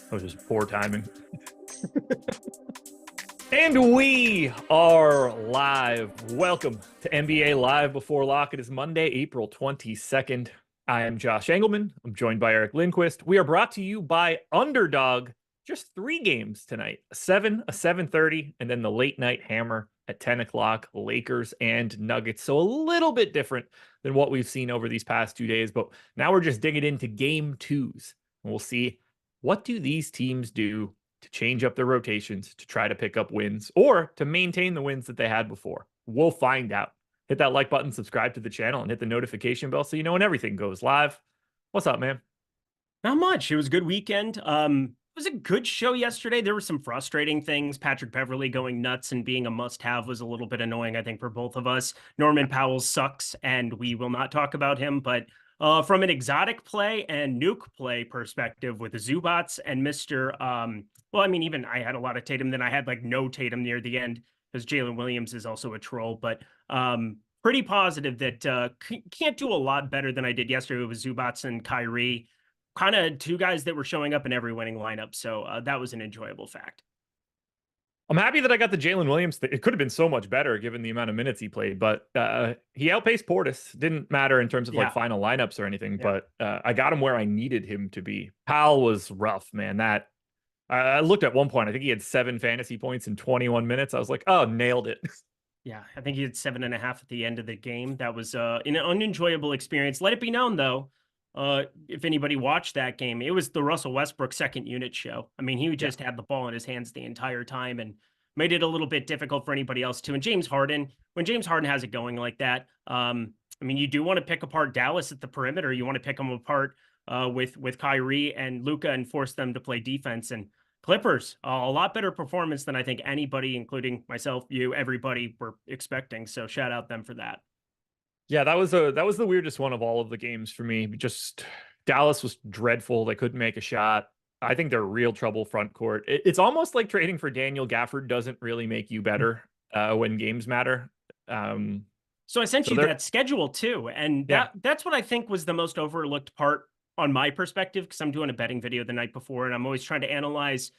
That was just poor timing. And we are live. Welcome to NBA Live Before Lock. It is Monday, April 22nd. I am Josh Engleman. I'm joined by Eric Lindquist. We are brought to you by Underdog. Just 3 games tonight, a 7, a 7:30, and then the late night hammer at 10 o'clock, Lakers and Nuggets. So a little bit different than what we've seen over these past 2 days, but now we're just digging into game 2s. And we'll see, what do these teams do to change up their rotations to try to pick up wins or to maintain the wins that they had before? We'll find out. Hit that like button, subscribe to the channel, and hit the notification bell so you know when everything goes live. What's up, man? Not much. It was a good weekend. It was a good show yesterday. There were some frustrating things. Patrick Beverley going nuts and being a must-have was a little bit annoying, I think, for both of us. Norman Powell sucks, and we will not talk about him. But from an exotic play and nuke play perspective with the Zubats and Mr. Well, I mean, even I had a lot of Tatum. Then I had like no Tatum near the end because Jalen Williams is also a troll. But pretty positive that can't do a lot better than I did yesterday with Zubats and Kyrie. Kind of 2 guys that were showing up in every winning lineup. So that was an enjoyable fact. I'm happy that I got the Jalen Williams thing. It could have been so much better given the amount of minutes he played, but he outpaced Portis. Didn't matter in terms of like final lineups or anything, but I got him where I needed him to be. Powell was rough, man. That I looked at one point, I think he had 7 fantasy points in 21 minutes. I was like, oh, nailed it. Yeah, I think he had 7.5 at the end of the game. That was an unenjoyable experience. Let it be known, though, if anybody watched that game, it was the Russell Westbrook second unit show. I mean, he just had the ball in his hands the entire time and made it a little bit difficult for anybody else too. And James Harden, when James Harden has it going like that, I mean, you do want to pick apart Dallas at the perimeter. You want to pick them apart with Kyrie and Luka and force them to play defense. And Clippers, a lot better performance than I think anybody, including myself, you, everybody were expecting. So shout out them for that. Yeah, that was the weirdest one of all of the games for me. Just Dallas was dreadful. They couldn't make a shot. I think they're real trouble front court. It's almost like trading for Daniel Gafford doesn't really make you better when games matter. So I sent you that schedule too, and that's what I think was the most overlooked part on my perspective, because I'm doing a betting video the night before, and I'm always trying to analyze.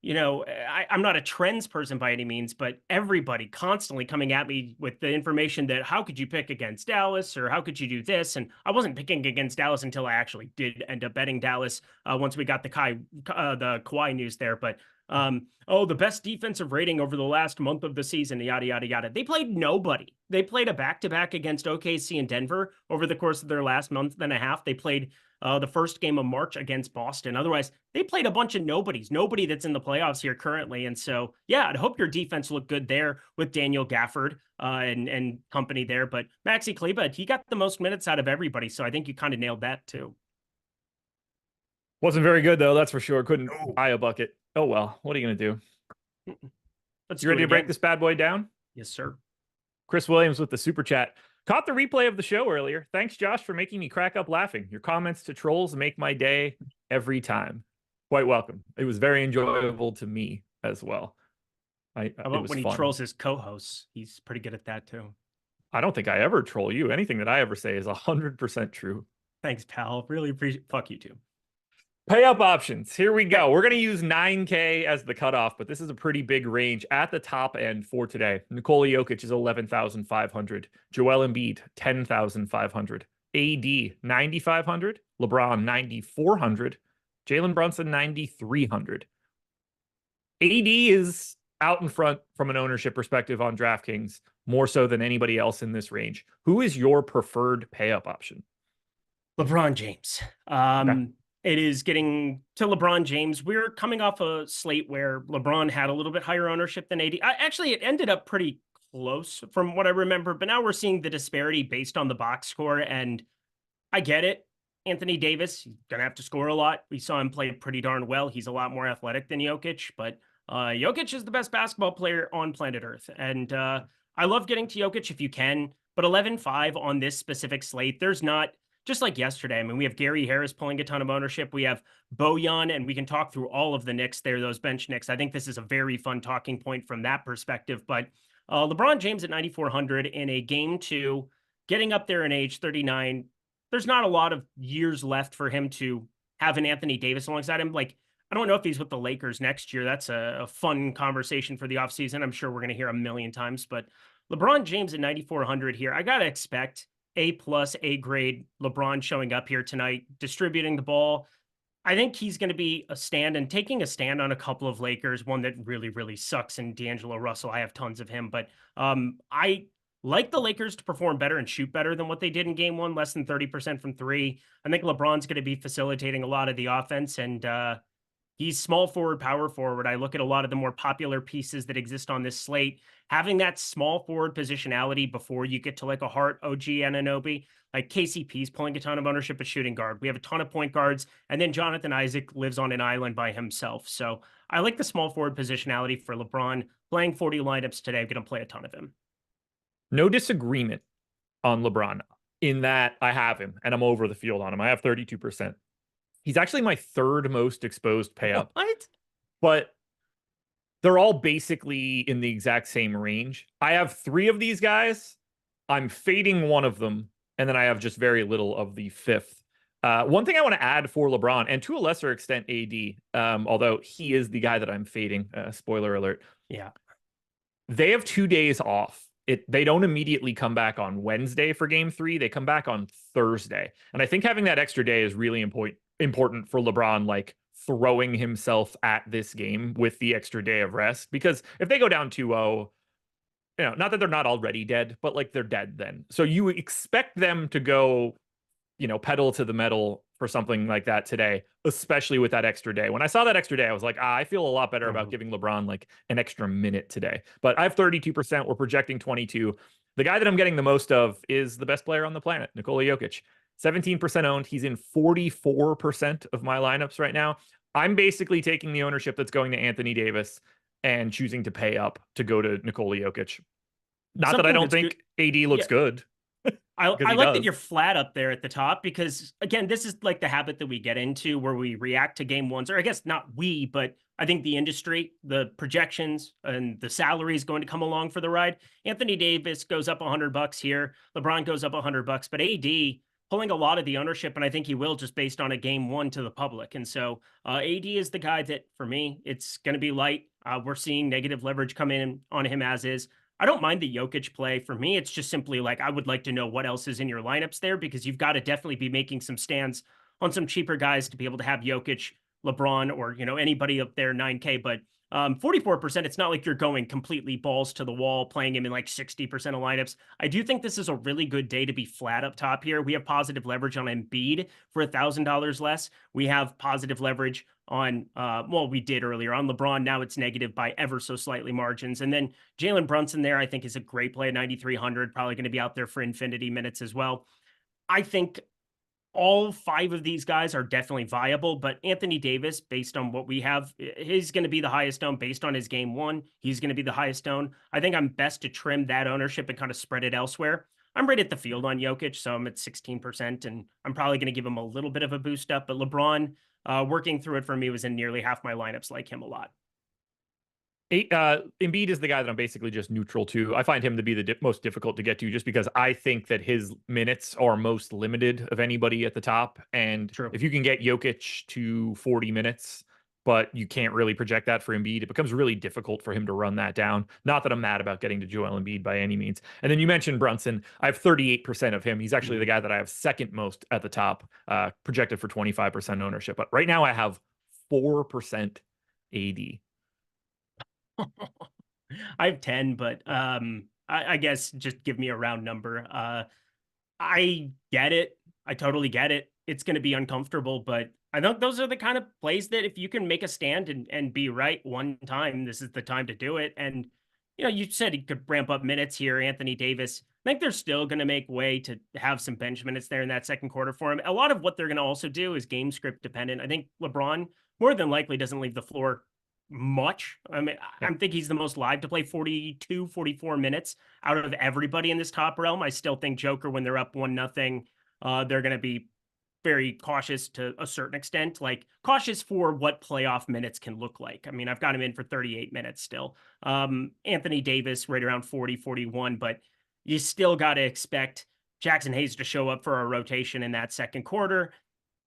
You know, I'm not a trends person by any means, but everybody constantly coming at me with the information that how could you pick against Dallas or how could you do this? And I wasn't picking against Dallas until I actually did end up betting Dallas once we got the Kawhi news there. But the best defensive rating over the last month of the season, yada, yada, yada. They played nobody. They played a back-to-back against OKC and Denver over the course of their last month and a half. They played the first game of March against Boston. Otherwise, they played a bunch of nobody that's in the playoffs here currently. And so, yeah, I'd hope your defense looked good there with Daniel Gafford and company there. But Maxi Kleber, he got the most minutes out of everybody. So I think you kind of nailed that too. Wasn't very good, though. That's for sure. Couldn't buy a bucket. Oh, well, what are you going to do? You ready to break this bad boy down? Yes, sir. Chris Williams with the super chat. Caught the replay of the show earlier. Thanks, Josh, for making me crack up laughing. Your comments to trolls make my day every time. Quite welcome. It was very enjoyable to me as well. How about when he trolls his co-hosts? He's pretty good at that too. I don't think I ever troll you. Anything that I ever say is 100% true. Thanks, pal. Really appreciate. Fuck you too. Pay up options. Here we go. We're going to use 9K as the cutoff, but this is a pretty big range at the top end for today. Nikola Jokic is 11,500. Joel Embiid, 10,500. AD, 9,500. LeBron, 9,400. Jalen Brunson, 9,300. AD is out in front from an ownership perspective on DraftKings, more so than anybody else in this range. Who is your preferred pay up option? LeBron James. Okay. It is getting to LeBron James. We're coming off a slate where LeBron had a little bit higher ownership than AD. Actually, it ended up pretty close from what I remember, but now we're seeing the disparity based on the box score, and I get it. Anthony Davis, he's going to have to score a lot. We saw him play pretty darn well. He's a lot more athletic than Jokic, but Jokic is the best basketball player on planet Earth, and I love getting to Jokic if you can, but 11-5 on this specific slate, there's not... Just like yesterday, I mean, we have Gary Harris pulling a ton of ownership. We have Bojan, and we can talk through all of the Knicks there, those bench Knicks. I think this is a very fun talking point from that perspective. But LeBron James at 9,400 in a game 2, getting up there in age 39. There's not a lot of years left for him to have an Anthony Davis alongside him. Like, I I don't know if he's with the Lakers next year. That's a fun conversation for the offseason. I'm sure we're going to hear a million times, but LeBron James at 9,400 here. I got to expect A plus, A grade LeBron showing up here tonight, distributing the ball. I think he's going to be a stand and taking a stand on a couple of Lakers, one that really, really sucks, and D'Angelo Russell. I have tons of him, but I like the Lakers to perform better and shoot better than what they did in game one, less than 30% from three. I think LeBron's going to be facilitating a lot of the offense, and he's small forward, power forward. I look at a lot of the more popular pieces that exist on this slate. Having that small forward positionality before you get to like a Hart, OG, Anunoby, like KCP's pulling a ton of ownership at shooting guard. We have a ton of point guards, and then Jonathan Isaac lives on an island by himself. So I like the small forward positionality for LeBron. Playing 40 lineups today, I'm going to play a ton of him. No disagreement on LeBron in that I have him and I'm over the field on him. I have 32%. He's actually my third most exposed pay up. What? But they're all basically in the exact same range. I have three of these guys. I'm fading one of them, and then I have just very little of the fifth. One thing I want to add for LeBron, and to a lesser extent AD, although he is the guy that I'm fading, spoiler alert. Yeah. They have 2 days off. They don't immediately come back on Wednesday for game 3. They come back on Thursday. And I think having that extra day is really important for LeBron, like throwing himself at this game with the extra day of rest. Because if they go down 2-0, not that they're not already dead, but like they're dead then. So you expect them to go, pedal to the metal for something like that today, especially with that extra day. When I saw that extra day, I was like, I feel a lot better about giving LeBron like an extra minute today. But I have 32%. We're projecting 22. The guy that I'm getting the most of is the best player on the planet, Nikola Jokic. 17% owned. He's in 44% of my lineups right now. I'm basically taking the ownership that's going to Anthony Davis and choosing to pay up to go to Nikola Jokic. Not that I don't think AD looks good. I like that you're flat up there at the top because, again, this is like the habit that we get into where we react to game ones, or I guess not we, but I think the industry, the projections, and the salary is going to come along for the ride. Anthony Davis goes up $100 here. LeBron goes up $100, but AD pulling a lot of the ownership, and I think he will just based on a game one to the public. And so AD is the guy that, for me, it's going to be light. We're seeing negative leverage come in on him as is. I don't mind the Jokic play. For me, it's just simply like I would like to know what else is in your lineups there because you've got to definitely be making some stands on some cheaper guys to be able to have Jokic, LeBron, or anybody up there 9K. But 44%, it's not like you're going completely balls to the wall, playing him in like 60% of lineups. I do think this is a really good day to be flat up top here. We have positive leverage on Embiid for $1,000 less. We have positive leverage on, we did earlier on LeBron. Now it's negative by ever so slightly margins. And then Jalen Brunson there, I think is a great play at 9,300, probably going to be out there for infinity minutes as well. I think all 5 of these guys are definitely viable, but Anthony Davis, based on what we have, he's going to be the highest owned based on his game one. He's going to be the highest owned. I think I'm best to trim that ownership and kind of spread it elsewhere. I'm right at the field on Jokic, so I'm at 16%, and I'm probably going to give him a little bit of a boost up, but LeBron, working through it for me, was in nearly half my lineups, like him a lot. Embiid is the guy that I'm basically just neutral to. I find him to be the most difficult to get to just because I think that his minutes are most limited of anybody at the top. And if you can get Jokic to 40 minutes, but you can't really project that for Embiid, it becomes really difficult for him to run that down. Not that I'm mad about getting to Joel Embiid by any means. And then you mentioned Brunson. I have 38% of him. He's actually the guy that I have second most at the top, projected for 25% ownership. But right now I have 4% AD. I have 10, but I guess just give me a round number. I get it. I totally get it. It's going to be uncomfortable, but I think those are the kind of plays that if you can make a stand and be right one time, this is the time to do it. And, you said he could ramp up minutes here, Anthony Davis. I think they're still going to make way to have some bench minutes there in that second quarter for him. A lot of what they're going to also do is game script dependent. I think LeBron more than likely doesn't leave the floor much. I mean, I think he's the most live to play 42, 44 minutes out of everybody in this top realm. I still think Joker, when they're up 1-0, they're going to be very cautious to a certain extent, like cautious for what playoff minutes can look like. I mean, I've got him in for 38 minutes still. Anthony Davis right around 40, 41, but you still got to expect Jackson Hayes to show up for a rotation in that second quarter.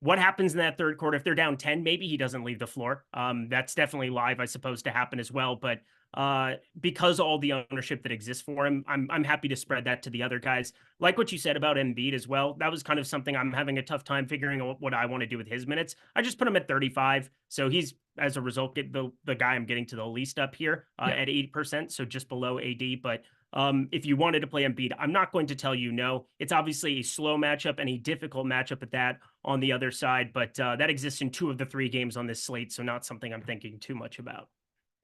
what happens in that third quarter? If they're down 10, maybe he doesn't leave the floor. That's definitely live, I suppose, to happen as well. But because all the ownership that exists for him, I'm happy to spread that to the other guys. Like what you said about Embiid as well. That was kind of something I'm having a tough time figuring out what I want to do with his minutes. I just put him at 35. So he's, as a result, get the guy I'm getting to the least up here at 8%. So just below AD. But if you wanted to play Embiid, I'm not going to tell you no. It's obviously a slow matchup and a difficult matchup at that on the other side, but that exists in 2 of the 3 games on this slate, so not something I'm thinking too much about.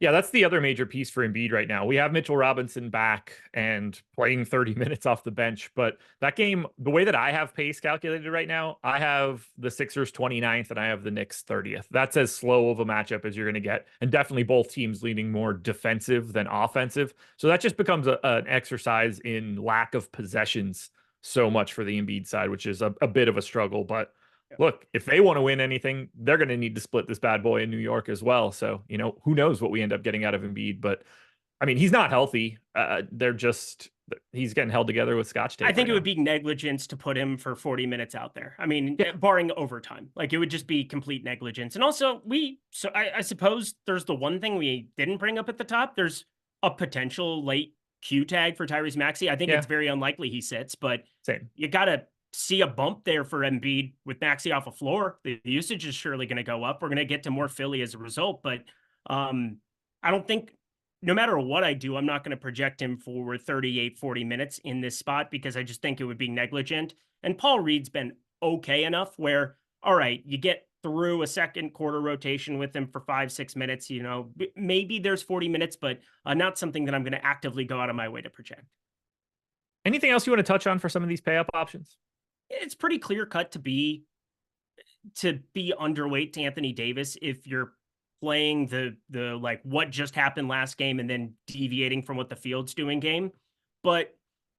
Yeah, that's the other major piece for Embiid right now. We have Mitchell Robinson back and playing 30 minutes off the bench, but that game, the way that I have pace calculated right now, I have the Sixers 29th and I have the Knicks 30th. That's as slow of a matchup as you're going to get, and definitely both teams leaning more defensive than offensive. So that just becomes an exercise in lack of possessions so much for the Embiid side, which is a bit of a struggle, but look, if they want to win anything, they're going to need to split this bad boy in New York as well. So, who knows what we end up getting out of Embiid. But, I mean, he's not healthy. He's getting held together with scotch tape. I think it would be negligence to put him for 40 minutes out there. I mean, barring overtime. Like, it would just be complete negligence. And also, I suppose there's the one thing we didn't bring up at the top. There's a potential late Q tag for Tyrese Maxey. I think it's very unlikely he sits, but you got to see a bump there for Embiid with Maxey off a floor. The usage is surely going to go up. We're going to get to more Philly as a result, but I don't think, no matter what I do, I'm not going to project him for 38, 40 minutes in this spot because I just think it would be negligent. And Paul Reed's been okay enough where, all right, you get through a second quarter rotation with him for 5-6 minutes, maybe there's 40 minutes, but not something that I'm going to actively go out of my way to project. Anything else you want to touch on for some of these pay up options? It's pretty clear cut to be underweight to Anthony Davis if you're playing the like what just happened last game and then deviating from what the field's doing game. But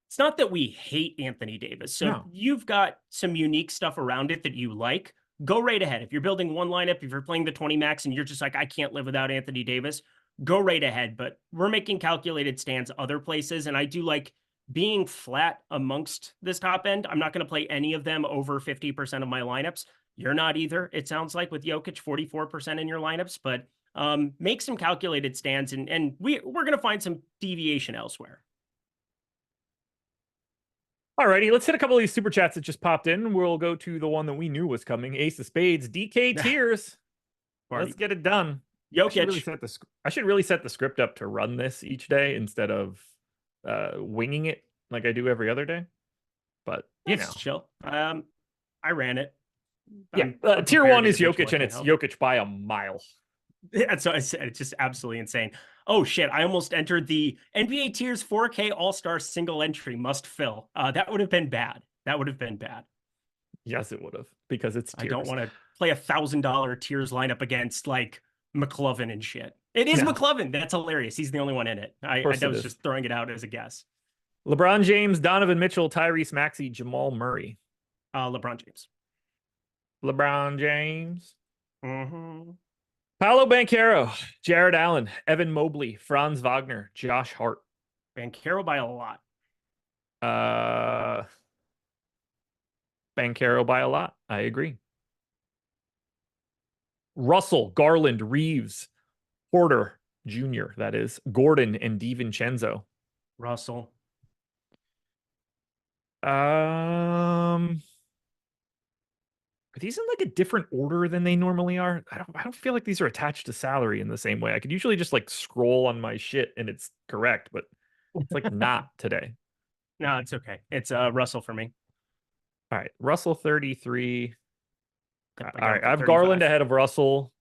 it's not that we hate Anthony Davis. So you've got some unique stuff around it that you like. Go right ahead. If you're building one lineup, if you're playing the 20 max and you're just like, I can't live without Anthony Davis, go right ahead. But we're making calculated stands other places. And I do like being flat amongst this top end. I'm not going to play any of them over 50% of my lineups. You're not either, it sounds like, with Jokic 44% in your lineups, but make some calculated stands and we're going to find some deviation elsewhere. Alrighty, let's hit a couple of these super chats that just popped in. We'll go to the one that we knew was coming. Ace of Spades, DK Tiers. Let's get it done. Jokic. I should really set the script up to run this each day instead of winging it like I do every other day, but chill. I ran it. Tier 1 is Jokic and it's Jokic by a mile. That's what I said. It's just absolutely insane. Oh shit, I almost entered the NBA Tiers 4K All-Star single entry must fill. That would have been bad. Yes, it would have, because it's Tiers. I don't want to play $1,000 Tiers lineup against like McLovin and shit. It is McLovin. That's hilarious. He's the only one in it. I was just throwing it out as a guess. LeBron James, Donovan Mitchell, Tyrese Maxey, Jamal Murray. LeBron James. LeBron James. Mm-hmm. Paolo Banchero, Jared Allen, Evan Mobley, Franz Wagner, Josh Hart. Banchero by a lot. Banchero by a lot. I agree. Russell, Garland, Reeves, Porter Jr., that is, Gordon, and DiVincenzo. Russell. Are these in like a different order than they normally are? I don't feel like these are attached to salary in the same way. I could usually just like scroll on my shit and it's correct, but it's like not today. No, it's okay. It's Russell for me. All right, Russell 33. All right, I have Garland ahead of Russell.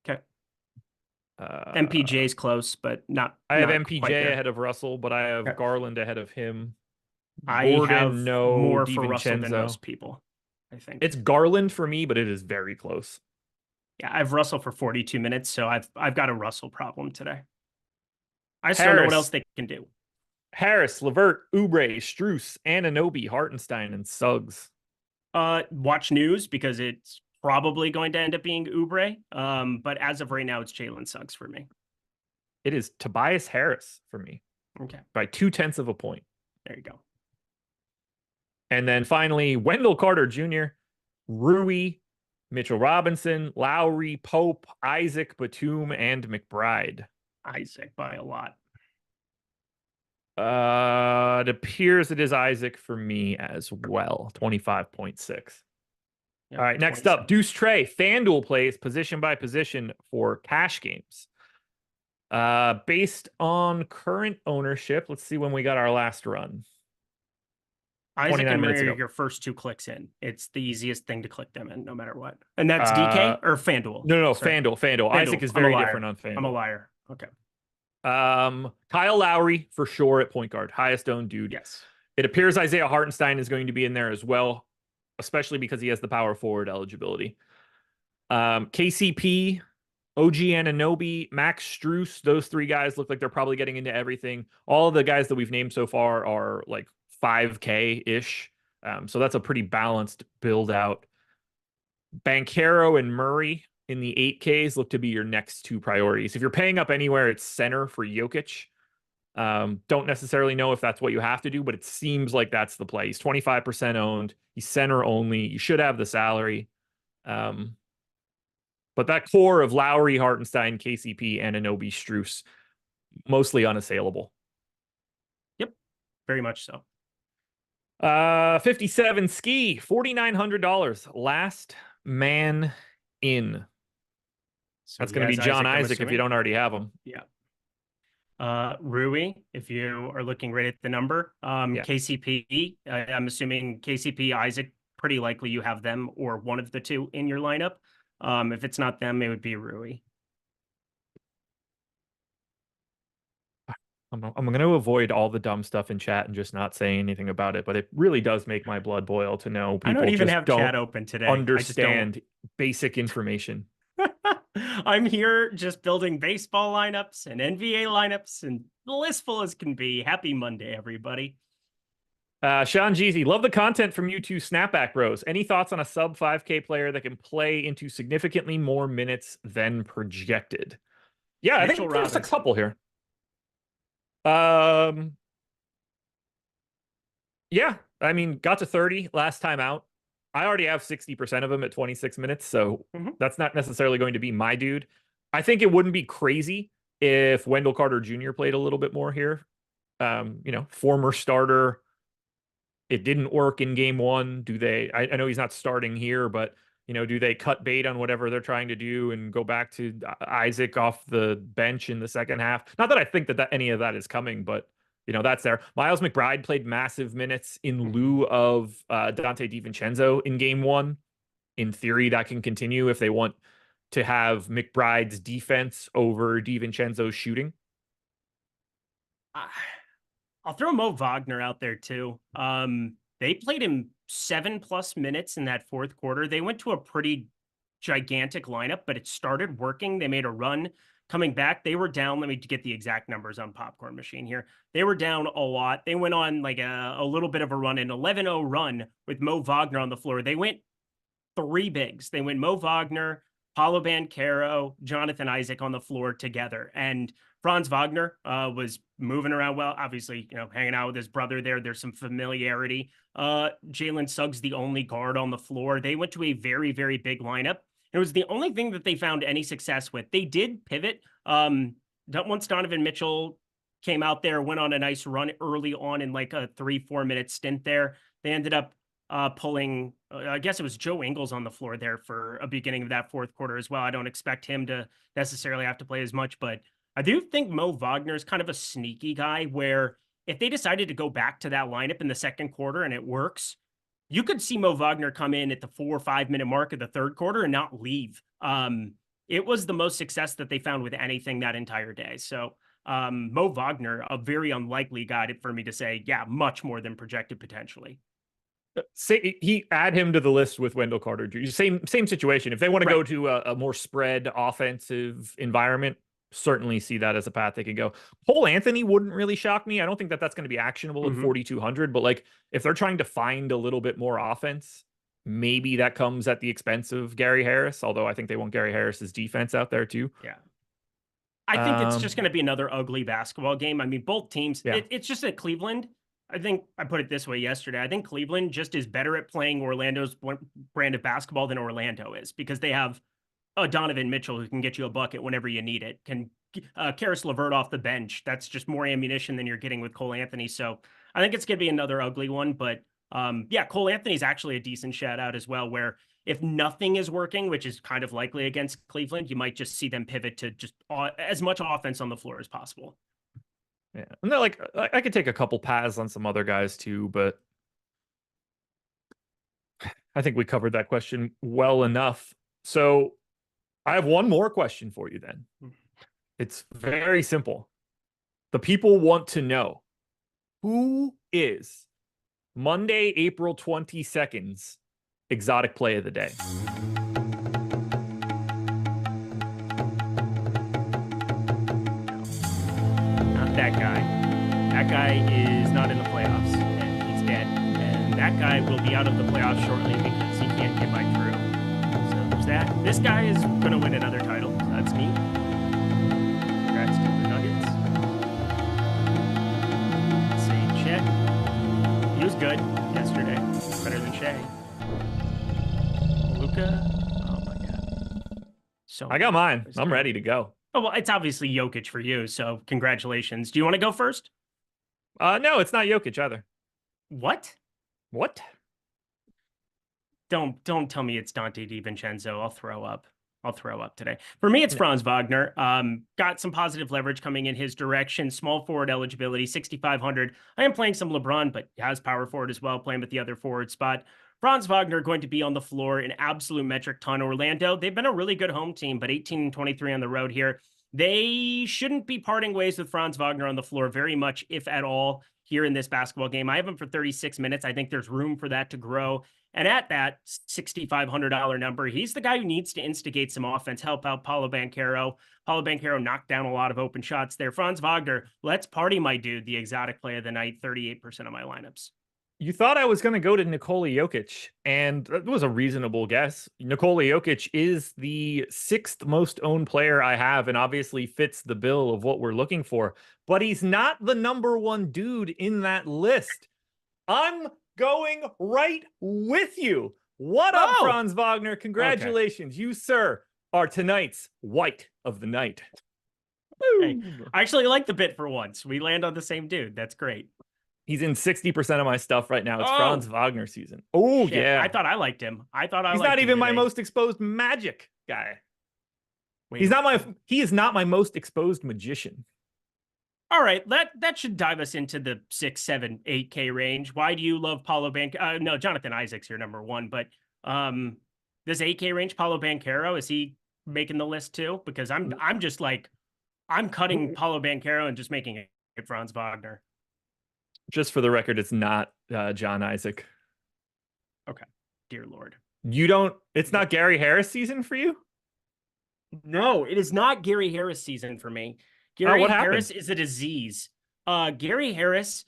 Okay. MPJ's close, but not. I have MPJ ahead of Russell, but I have Garland ahead of him. I have more for Russell than most people, I think. It's Garland for me, but it is very close. Yeah, I have Russell for 42 minutes, so I've got a Russell problem today. I just don't know what else they can do. Harris, Levert, Oubre, Strus, Anunoby, Hartenstein, and Suggs. Watch news because it's probably going to end up being Oubre. But as of right now, it's Jalen Suggs for me. It is Tobias Harris for me. Okay. By 0.2 of a point. There you go. And then finally, Wendell Carter Jr., Rui, Mitchell Robinson, Lowry, Pope, Isaac, Batum, and McBride. Isaac by a lot. It appears it is Isaac for me as well. 25.6. Yep, All right, next up, Deuce Trey. FanDuel plays position by position for cash games. Based on current ownership, let's see when we got our last run. Isaac and Murray are your first 2 clicks in. It's the easiest thing to click them in, no matter what. And that's DK or FanDuel? No, FanDuel. Isaac is very different on FanDuel. I'm a liar. Okay. Kyle Lowry for sure at point guard, highest owned dude. Yes. It appears Isaiah Hartenstein is going to be in there as well, especially because he has the power forward eligibility. KCP, OG Anunoby, Max Strus, those 3 guys look like they're probably getting into everything. All of the guys that we've named so far are like 5K-ish. So that's a pretty balanced build out. Banchero and Murray in the 8Ks look to be your next 2 priorities. If you're paying up anywhere, it's center for Jokic. Don't necessarily know if that's what you have to do, but it seems like that's the play. He's 25% owned. He's center only. You should have the salary. But that core of Lowry, Hartenstein, KCP, and Anunoby, Strus, mostly unassailable. Yep, very much so. 57 Ski, $4,900. Last man in. So that's going to be John Isaac if you don't already have him. Yeah. Rui, if you are looking right at the number. KCP, I'm assuming KCP, Isaac, pretty likely you have them or one of the 2 in your lineup. If it's not them, it would be Rui. I'm going to avoid all the dumb stuff in chat and just not say anything about it, but it really does make my blood boil to know people I don't even have chat open today. Understand basic information. I'm here just building baseball lineups and NBA lineups and blissful as can be. Happy Monday, everybody. Sean Jeezy, love the content from you 2 snapback bros. Any thoughts on a sub 5K player that can play into significantly more minutes than projected? Yeah, I think there's a couple here. Yeah, I mean, got to 30 last time out. I already have 60% of him at 26 minutes, so that's not necessarily going to be my dude. I think it wouldn't be crazy if Wendell Carter Jr. played a little bit more here. Former starter. It didn't work in game 1. Do they? I know he's not starting here, but do they cut bait on whatever they're trying to do and go back to Isaac off the bench in the second half? Not that I think that any of that is coming, but that's there. Miles McBride played massive minutes in lieu of Dante DiVincenzo in game 1. In theory, that can continue if they want to have McBride's defense over DiVincenzo's shooting. I'll throw Mo Wagner out there too. They played him 7+ minutes in that 4th quarter. They went to a pretty gigantic lineup, but it started working. They made a run coming back. They were down. Let me get the exact numbers on Popcorn Machine here. They were down a lot. They went on like a little bit of a run, an 11-0 run with Mo Wagner on the floor. They went 3 bigs. They went Mo Wagner, Paolo Banchero, Jonathan Isaac on the floor together. And Franz Wagner was moving around well, obviously, hanging out with his brother there. There's some familiarity. Jalen Suggs, the only guard on the floor. They went to a very, very big lineup. It was the only thing that they found any success with. They did pivot. Once Donovan Mitchell came out there, went on a nice run early on in like a 3-4 minute stint there. They ended up pulling, I guess it was Joe Ingles on the floor there for a beginning of that 4th quarter as well. I don't expect him to necessarily have to play as much, but I do think Mo Wagner is kind of a sneaky guy where if they decided to go back to that lineup in the 2nd quarter and it works, you could see Mo Wagner come in at the 4 or 5 minute mark of the 3rd quarter and not leave. It was the most success that they found with anything that entire day. So Mo Wagner, a very unlikely guy for me to say, yeah, much more than projected potentially. Say he add him to the list with Wendell Carter Jr. Same situation. If they want to go to a more spread offensive environment, certainly see that as a path they could go. Cole Anthony wouldn't really shock me. I don't think that that's going to be actionable in 4,200, but like if they're trying to find a little bit more offense, maybe that comes at the expense of Gary Harris, although I think they want Gary Harris's defense out there too. Yeah. I think it's just going to be another ugly basketball game. I mean, both teams, it's just at Cleveland. I think I put it this way yesterday. I think Cleveland just is better at playing Orlando's brand of basketball than Orlando is, because they have a Donovan Mitchell who can get you a bucket whenever you need it. Can Karis LeVert off the bench. That's just more ammunition than you're getting with Cole Anthony. So I think it's going to be another ugly one. But yeah, Cole Anthony's actually a decent shout out as well, where if nothing is working, which is kind of likely against Cleveland, you might just see them pivot to just as much offense on the floor as possible. Yeah, and they're like, I could take a couple paths on some other guys too, but I think we covered that question well enough. So I have one more question for you then. It's very simple. The people want to know, who is Monday, April 22nd's exotic play of the day? Not that guy. That guy is not in the playoffs, and he's dead. And that guy will be out of the playoffs shortly because he can't get back through. So there's that. This guy is going to win another title. So that's me. Congrats to the Nuggets. Let's see, Chet. He was good yesterday. Better than Shea. Luka. Oh my God. So I got mine. I'm ready to go. Oh, well, it's obviously Jokic for you, so congratulations. Do you want to go first? No, it's not Jokic either. What? What? Don't tell me it's Dante DiVincenzo. I'll throw up. I'll throw up today. For me, it's Franz Wagner. Got some positive leverage coming in his direction. Small forward eligibility, 6,500. I am playing some LeBron, but has power forward as well, playing with the other forward spot. Franz Wagner going to be on the floor in absolute metric ton. Orlando, they've been a really good home team, but 18-23 on the road here. They shouldn't be parting ways with Franz Wagner on the floor very much, if at all, here in this basketball game. I have him for 36 minutes. I think there's room for that to grow. And at that $6,500 number, he's the guy who needs to instigate some offense, help out Paolo Banchero. Paolo Banchero knocked down a lot of open shots there. Franz Wagner, let's party, my dude, the exotic play of the night, 38% of my lineups. You thought I was going to go to Nikola Jokic, and that was a reasonable guess. Nikola Jokic is the 6th most owned player I have, and obviously fits the bill of what we're looking for. But he's not the #1 dude in that list. I'm going right with you. What up, Franz Wagner? Congratulations. Okay. You, sir, are tonight's white of the night. Hey, I actually like the bit for once. We land on the same dude. That's great. He's in 60% of my stuff right now. It's Franz Wagner season. Oh, yeah. I thought I liked him. He's not even my most exposed magic guy. Wait, he is not my most exposed magician. All right, that should dive us into the 6, 7, 8K range. Why do you love Paolo Banchero? No, Jonathan Isaac's your #1, but this 8K range, Paolo Banchero, is he making the list too? Because I'm just like, I'm cutting Paolo Banchero and just making it Franz Wagner. Just for the record, it's not John Isaac. Okay. Dear Lord. It's not Gary Harris season for you? No, it is not Gary Harris season for me. Gary Harris is a disease. Gary Harris,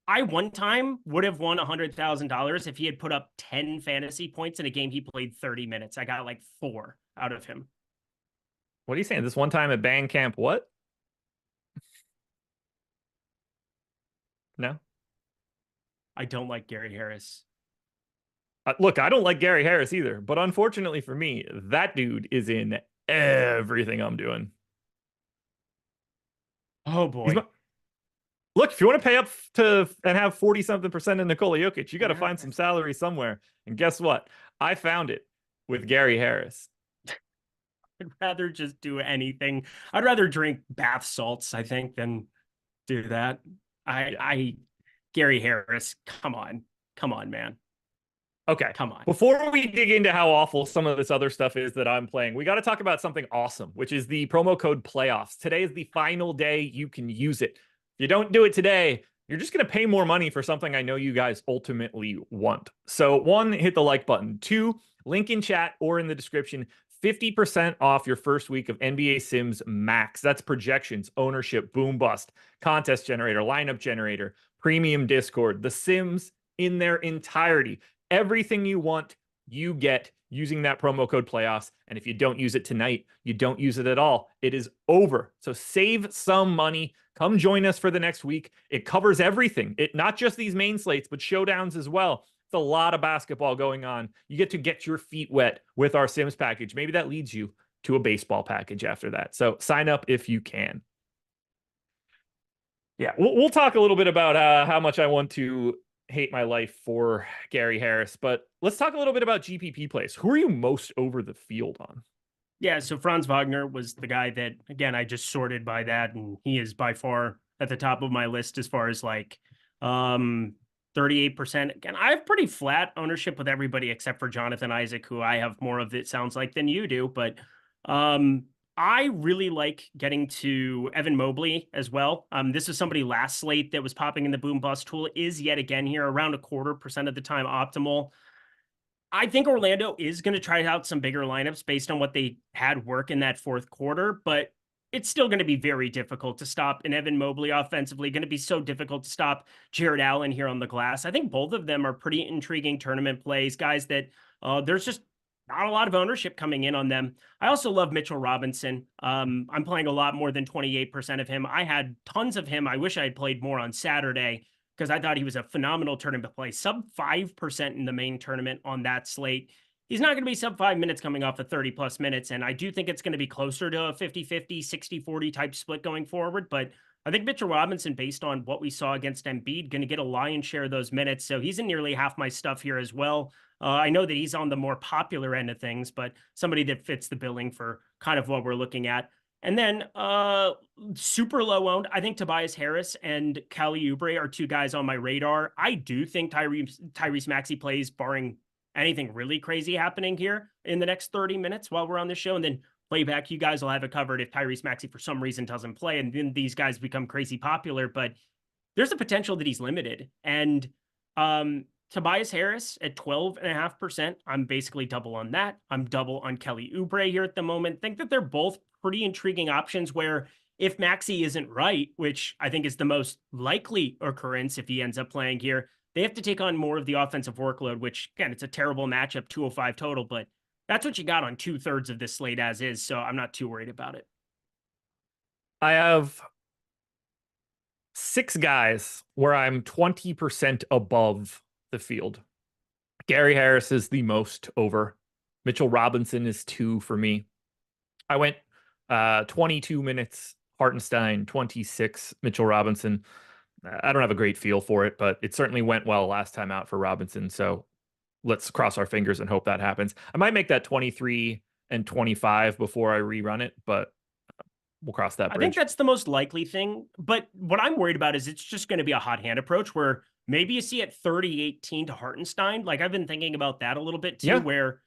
I one time would have won $100,000 if he had put up 10 fantasy points in a game he played 30 minutes. I got like 4 out of him. What are you saying? This one time at band camp, what? No? I don't like Gary Harris. Look, I don't like Gary Harris either, but unfortunately for me, that dude is in everything I'm doing. Oh boy. Look, if you want to pay up and have 40-something% in Nikola Jokic, you got to find some salary somewhere. And guess what? I found it with Gary Harris. I'd rather just do anything. I'd rather drink bath salts, I think, than do that. Gary Harris, come on, man. Okay, come on. Before we dig into how awful some of this other stuff is that I'm playing, we got to talk about something awesome, which is the promo code playoffs. Today is the final day you can use it. If you don't do it today, you're just going to pay more money for something I know you guys ultimately want. So 1, hit the like button. 2, link in chat or in the description. 50% off your first week of NBA Sims Max. That's projections, ownership, boom bust, contest generator, lineup generator, premium Discord, the Sims in their entirety. Everything you want, you get using that promo code playoffs. And if you don't use it tonight, you don't use it at all. It is over. So save some money. Come join us for the next week. It covers everything. Not just these main slates, but showdowns as well. It's a lot of basketball going on. You get to get your feet wet with our Sims package. Maybe that leads you to a baseball package after that. So sign up if you can. Yeah, we'll talk a little bit about how much I want to hate my life for Gary Harris, but let's talk a little bit about GPP plays. Who are you most over the field on? Yeah, so Franz Wagner was the guy that, again, I just sorted by that, and he is by far at the top of my list as far as like 38%. Again, I have pretty flat ownership with everybody except for Jonathan Isaac, who I have more of, it sounds like, than you do. But I really like getting to Evan Mobley as well. This is somebody last slate that was popping in the boom bust tool, is yet again here around 0.25% of the time optimal. I think Orlando is going to try out some bigger lineups based on what they had work in that fourth quarter, but it's still going to be very difficult to stop an Evan Mobley offensively. Going to be so difficult to stop Jared Allen here on the glass. I think both of them are pretty intriguing tournament plays, guys that there's just not a lot of ownership coming in on them. I also love Mitchell Robinson. I'm playing a lot more than 28% of him. I had tons of him. I wish I had played more on Saturday, because I thought he was a phenomenal tournament play. Sub 5% in the main tournament on that slate. He's not going to be sub 5 minutes coming off of 30+ minutes, and I do think it's going to be closer to a 50-50, 60-40 type split going forward, but I think Mitchell Robinson, based on what we saw against Embiid, going to get a lion's share of those minutes, so he's in nearly half my stuff here as well. I know that he's on the more popular end of things, but somebody that fits the billing for kind of what we're looking at. And then super low owned, I think Tobias Harris and Kelly Oubre are two guys on my radar. I do think Tyrese Maxey plays, barring anything really crazy happening here in the next 30 minutes while we're on the show. And then playback, you guys will have it covered if Tyrese Maxey for some reason doesn't play, and then these guys become crazy popular. But there's a potential that he's limited. And Tobias Harris at 12.5%. I'm basically double on that. I'm double on Kelly Oubre here at the moment. Think that they're both pretty intriguing options where if Maxey isn't right, which I think is the most likely occurrence if he ends up playing here, they have to take on more of the offensive workload, which, again, it's a terrible matchup, 205 total, but that's what you got on 2/3 of this slate as is, so I'm not too worried about it. I have 6 guys where I'm 20% above the field. Gary Harris is the most over. Mitchell Robinson is 2 for me. I went 22 minutes Hartenstein, 26 Mitchell Robinson. I don't have a great feel for it, but it certainly went well last time out for Robinson. So let's cross our fingers and hope that happens. I might make that 23 and 25 before I rerun it, but we'll cross that bridge. I think that's the most likely thing. But what I'm worried about is it's just going to be a hot hand approach where maybe you see it 30-18 to Hartenstein. Like, I've been thinking about that a little bit too, where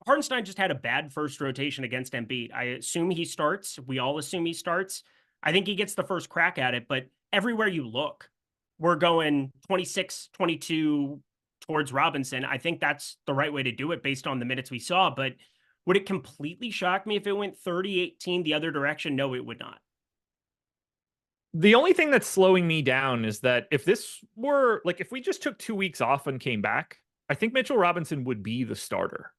Hartenstein just had a bad first rotation against Embiid. I assume he starts. We all assume he starts. I think he gets the first crack at it, but everywhere you look, we're going 26, 22 towards Robinson. I think that's the right way to do it based on the minutes we saw, but would it completely shock me if it went 30-18 the other direction? No, it would not. The only thing that's slowing me down is that if this were, like, if we just took 2 weeks off and came back, I think Mitchell Robinson would be the starter.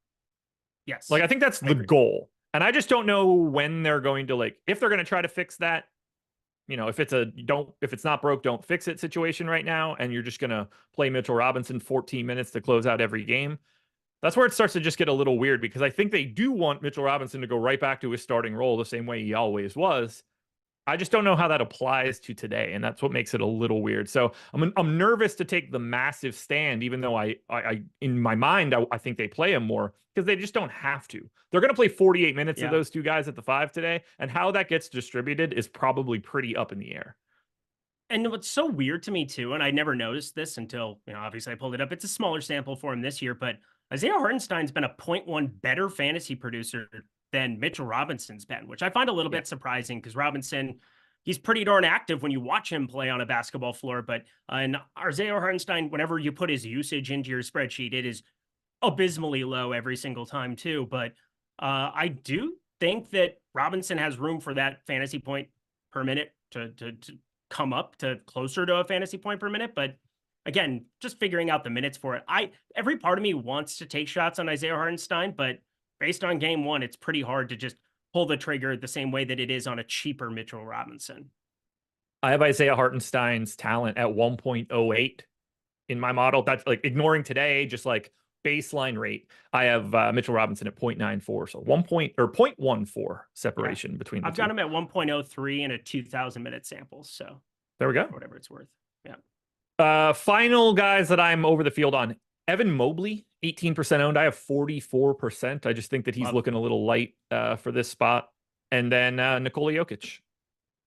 Yes. Like, I think that's the goal. And I just don't know when they're going to, like, if they're going to try to fix that, you know, if it's not broke, don't fix it situation right now, and you're just going to play Mitchell Robinson 14 minutes to close out every game. That's where it starts to just get a little weird, because I think they do want Mitchell Robinson to go right back to his starting role the same way he always was. I just don't know how that applies to today, and that's what makes it a little weird. So I'm nervous to take the massive stand, even though I in my mind I think they play him more, because they just don't have to. They're going to play 48 minutes of those two guys at the 5 today, and how that gets distributed is probably pretty up in the air. And what's so weird to me too, and I never noticed this until, you know, obviously I pulled it up. It's a smaller sample for him this year, but Isaiah Hartenstein's been a 0.1 better fantasy producer than Mitchell Robinson's been, which I find a little bit surprising, because Robinson, he's pretty darn active when you watch him play on a basketball floor. But and Isaiah Hartenstein, whenever you put his usage into your spreadsheet, it is abysmally low every single time too. But I do think that Robinson has room for that fantasy point per minute to come up to closer to a fantasy point per minute. But again, just figuring out the minutes for it. Every part of me wants to take shots on Isaiah Hartenstein, but based on game one, it's pretty hard to just pull the trigger the same way that it is on a cheaper Mitchell Robinson. I have Isaiah Hartenstein's talent at 1.08 in my model. That's like ignoring today, just like baseline rate. I have Mitchell Robinson at 0.94, so 0.14 separation between the I've two. got him at 1.03 in a 2,000 minute sample. So there we go. Whatever it's worth. Yeah. Final guys that I'm over the field on. Evan Mobley, 18% owned. I have 44%. I just think that he's looking a little light for this spot. And then Nikola Jokic,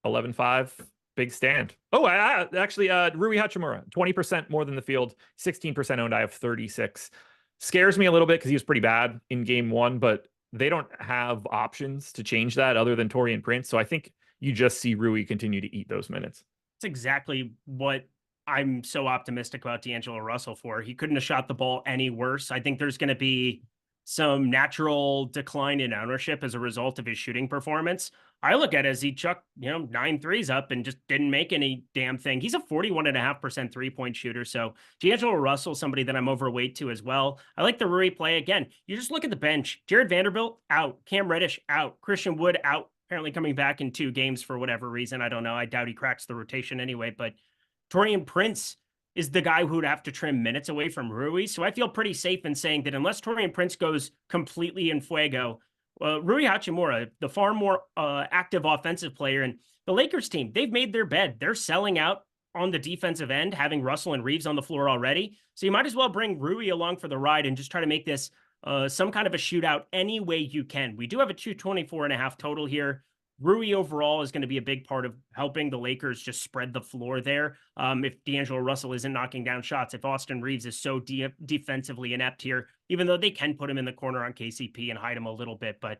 11.5. Big stand. Oh, actually, Rui Hachimura, 20% more than the field, 16% owned. I have 36. Scares me a little bit because he was pretty bad in game one, but they don't have options to change that other than Taurean Prince. So I think you just see Rui continue to eat those minutes. It's exactly what I'm so optimistic about D'Angelo Russell for. He couldn't have shot the ball any worse. I think there's going to be some natural decline in ownership as a result of his shooting performance. I look at it as he chucked, 9 threes up and just didn't make any damn thing. He's a 41.5% three-point shooter. So D'Angelo Russell, somebody that I'm overweight to as well. I like the Rui play. Again, you just look at the bench. Jared Vanderbilt out. Cam Reddish out. Christian Wood out. Apparently coming back in 2 games for whatever reason. I don't know. I doubt he cracks the rotation anyway. But Taurean Prince is the guy who would have to trim minutes away from Rui. So I feel pretty safe in saying that unless Taurean Prince goes completely in fuego, Rui Hachimura, the far more active offensive player, and the Lakers team, they've made their bed. They're selling out on the defensive end, having Russell and Reeves on the floor already. So you might as well bring Rui along for the ride and just try to make this some kind of a shootout any way you can. We do have a 224.5 total here. Rui overall is going to be a big part of helping the Lakers just spread the floor there. If D'Angelo Russell isn't knocking down shots, if Austin Reeves is so defensively inept here, even though they can put him in the corner on KCP and hide him a little bit, but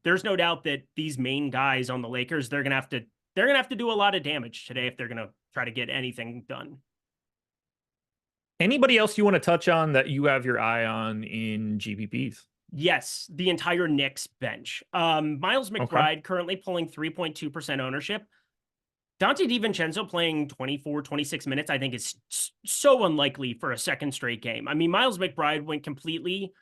there's no doubt that these main guys on the Lakers, they're gonna have to do a lot of damage today if they're gonna try to get anything done. Anybody else you want to touch on that you have your eye on in GPPs? Yes, the entire Knicks bench. Miles McBride currently pulling 3.2% ownership. Dante DiVincenzo playing 24, 26 minutes, I think is so unlikely for a second straight game. I mean, Miles McBride went completely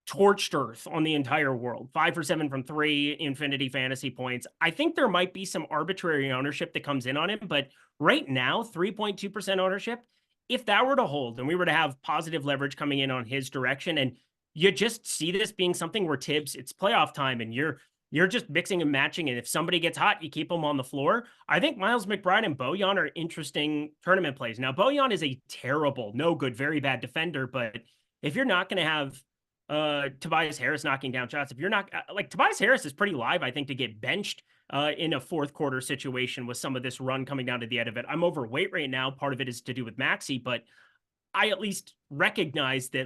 torched earth on the entire world. 5 for 7 from 3, infinity fantasy points. I think there might be some arbitrary ownership that comes in on him, but right now, 3.2% ownership, if that were to hold and we were to have positive leverage coming in on his direction, and you just see this being something where Tibbs, it's playoff time and you're just mixing and matching. And if somebody gets hot, you keep them on the floor. I think Miles McBride and Bojan are interesting tournament plays. Now, Bojan is a terrible, no good, very bad defender. But if you're not going to have Tobias Harris knocking down shots, if you're not like Tobias Harris is pretty live, I think, to get benched in a fourth quarter situation with some of this run coming down to the end of it. I'm overweight right now. Part of it is to do with Maxey, but I at least recognize that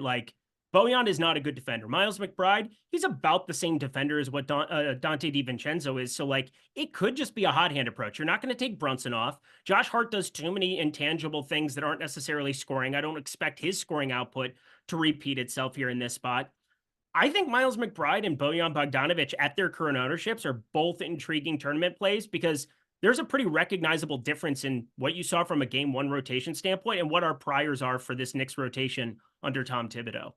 Bojan is not a good defender. Miles McBride, he's about the same defender as what Dante DiVincenzo is. So, it could just be a hot hand approach. You're not going to take Brunson off. Josh Hart does too many intangible things that aren't necessarily scoring. I don't expect his scoring output to repeat itself here in this spot. I think Miles McBride and Bojan Bogdanovic at their current ownerships are both intriguing tournament plays because there's a pretty recognizable difference in what you saw from a game one rotation standpoint and what our priors are for this Knicks rotation under Tom Thibodeau.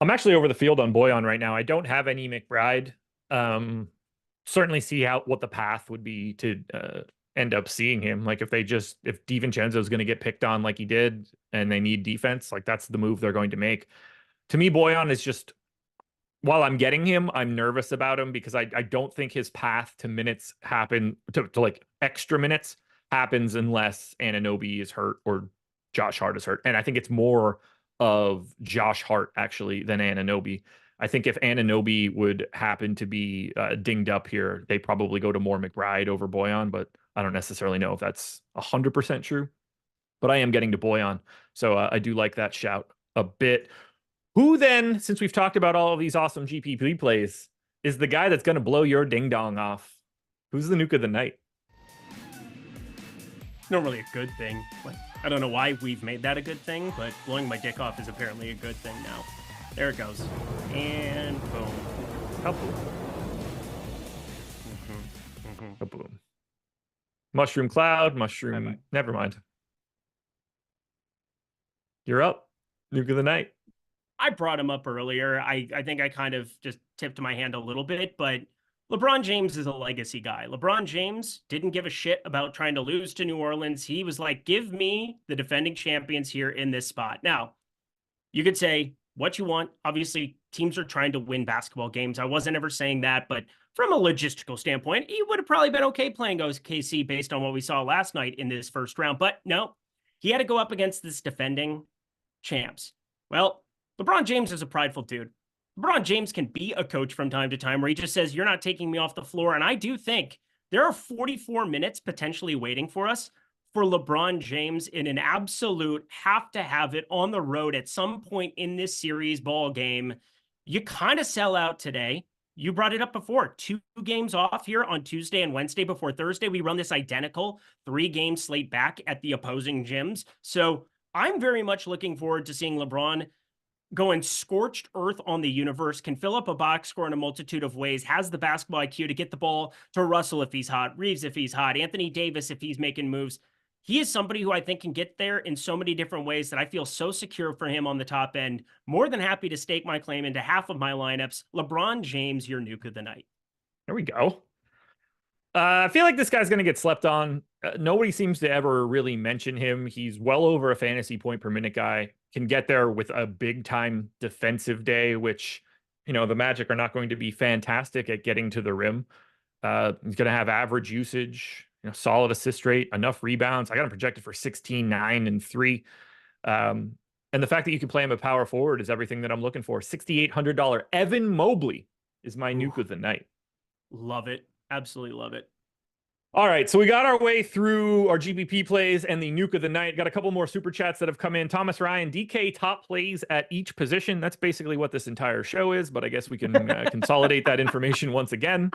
I'm actually over the field on Bojan right now. I don't have any McBride. Certainly see what the path would be to end up seeing him. If DiVincenzo is going to get picked on like he did and they need defense, that's the move they're going to make. To me, Bojan is just, while I'm getting him, I'm nervous about him because I don't think his path to minutes to extra minutes happens unless Anunoby is hurt or Josh Hart is hurt. And I think it's more of Josh Hart actually than Anunoby. I think if Anunoby would happen to be dinged up here, they probably go to more McBride over Bojan, but I don't necessarily know if that's 100% true. But I am getting to Bojan, so I do like that shout a bit. Who then, since we've talked about all of these awesome GPP plays, is the guy that's going to blow your ding dong off? Who's the nuke of the night? Normally a good thing. I don't know why we've made that a good thing, but blowing my dick off is apparently a good thing now. There it goes. And boom. Boom. Boom. Mushroom cloud, mushroom. Never mind. You're up. Nuke of the night. I brought him up earlier. I think I kind of just tipped my hand a little bit, but LeBron James is a legacy guy. LeBron James didn't give a shit about trying to lose to New Orleans. He was like, give me the defending champions here in this spot. Now, you could say what you want. Obviously, teams are trying to win basketball games. I wasn't ever saying that, but from a logistical standpoint, he would have probably been okay playing OKC based on what we saw last night in this first round. But no, he had to go up against this defending champs. Well, LeBron James is a prideful dude. LeBron James can be a coach from time to time where he just says, you're not taking me off the floor. And I do think there are 44 minutes potentially waiting for us for LeBron James in an absolute have to have it on the road at some point in this series ball game. You kind of sell out today. You brought it up before. 2 games off here on Tuesday and Wednesday before Thursday. We run this identical 3-game slate back at the opposing gyms. So I'm very much looking forward to seeing LeBron going scorched earth on the universe, can fill up a box score in a multitude of ways, has the basketball IQ to get the ball to Russell if he's hot, Reeves if he's hot, Anthony Davis if he's making moves. He is somebody who I think can get there in so many different ways that I feel so secure for him on the top end. More than happy to stake my claim into half of my lineups. LeBron James, your nuke of the night. There we go. I feel like this guy's going to get slept on. Nobody seems to ever really mention him. He's well over a fantasy point per minute guy. Can get there with a big time defensive day, which, you know, the Magic are not going to be fantastic at getting to the rim. He's going to have average usage, you know, solid assist rate, enough rebounds. I got him projected for 16, 9, and 3. And the fact that you can play him at power forward is everything that I'm looking for. $6,800 Evan Mobley is my nuke of the night. Love it. Absolutely love it. All right, so we got our way through our GPP plays and the nuke of the night. Got a couple more super chats that have come in. Thomas Ryan, DK top plays at each position. That's basically what this entire show is, but I guess we can consolidate that information once again.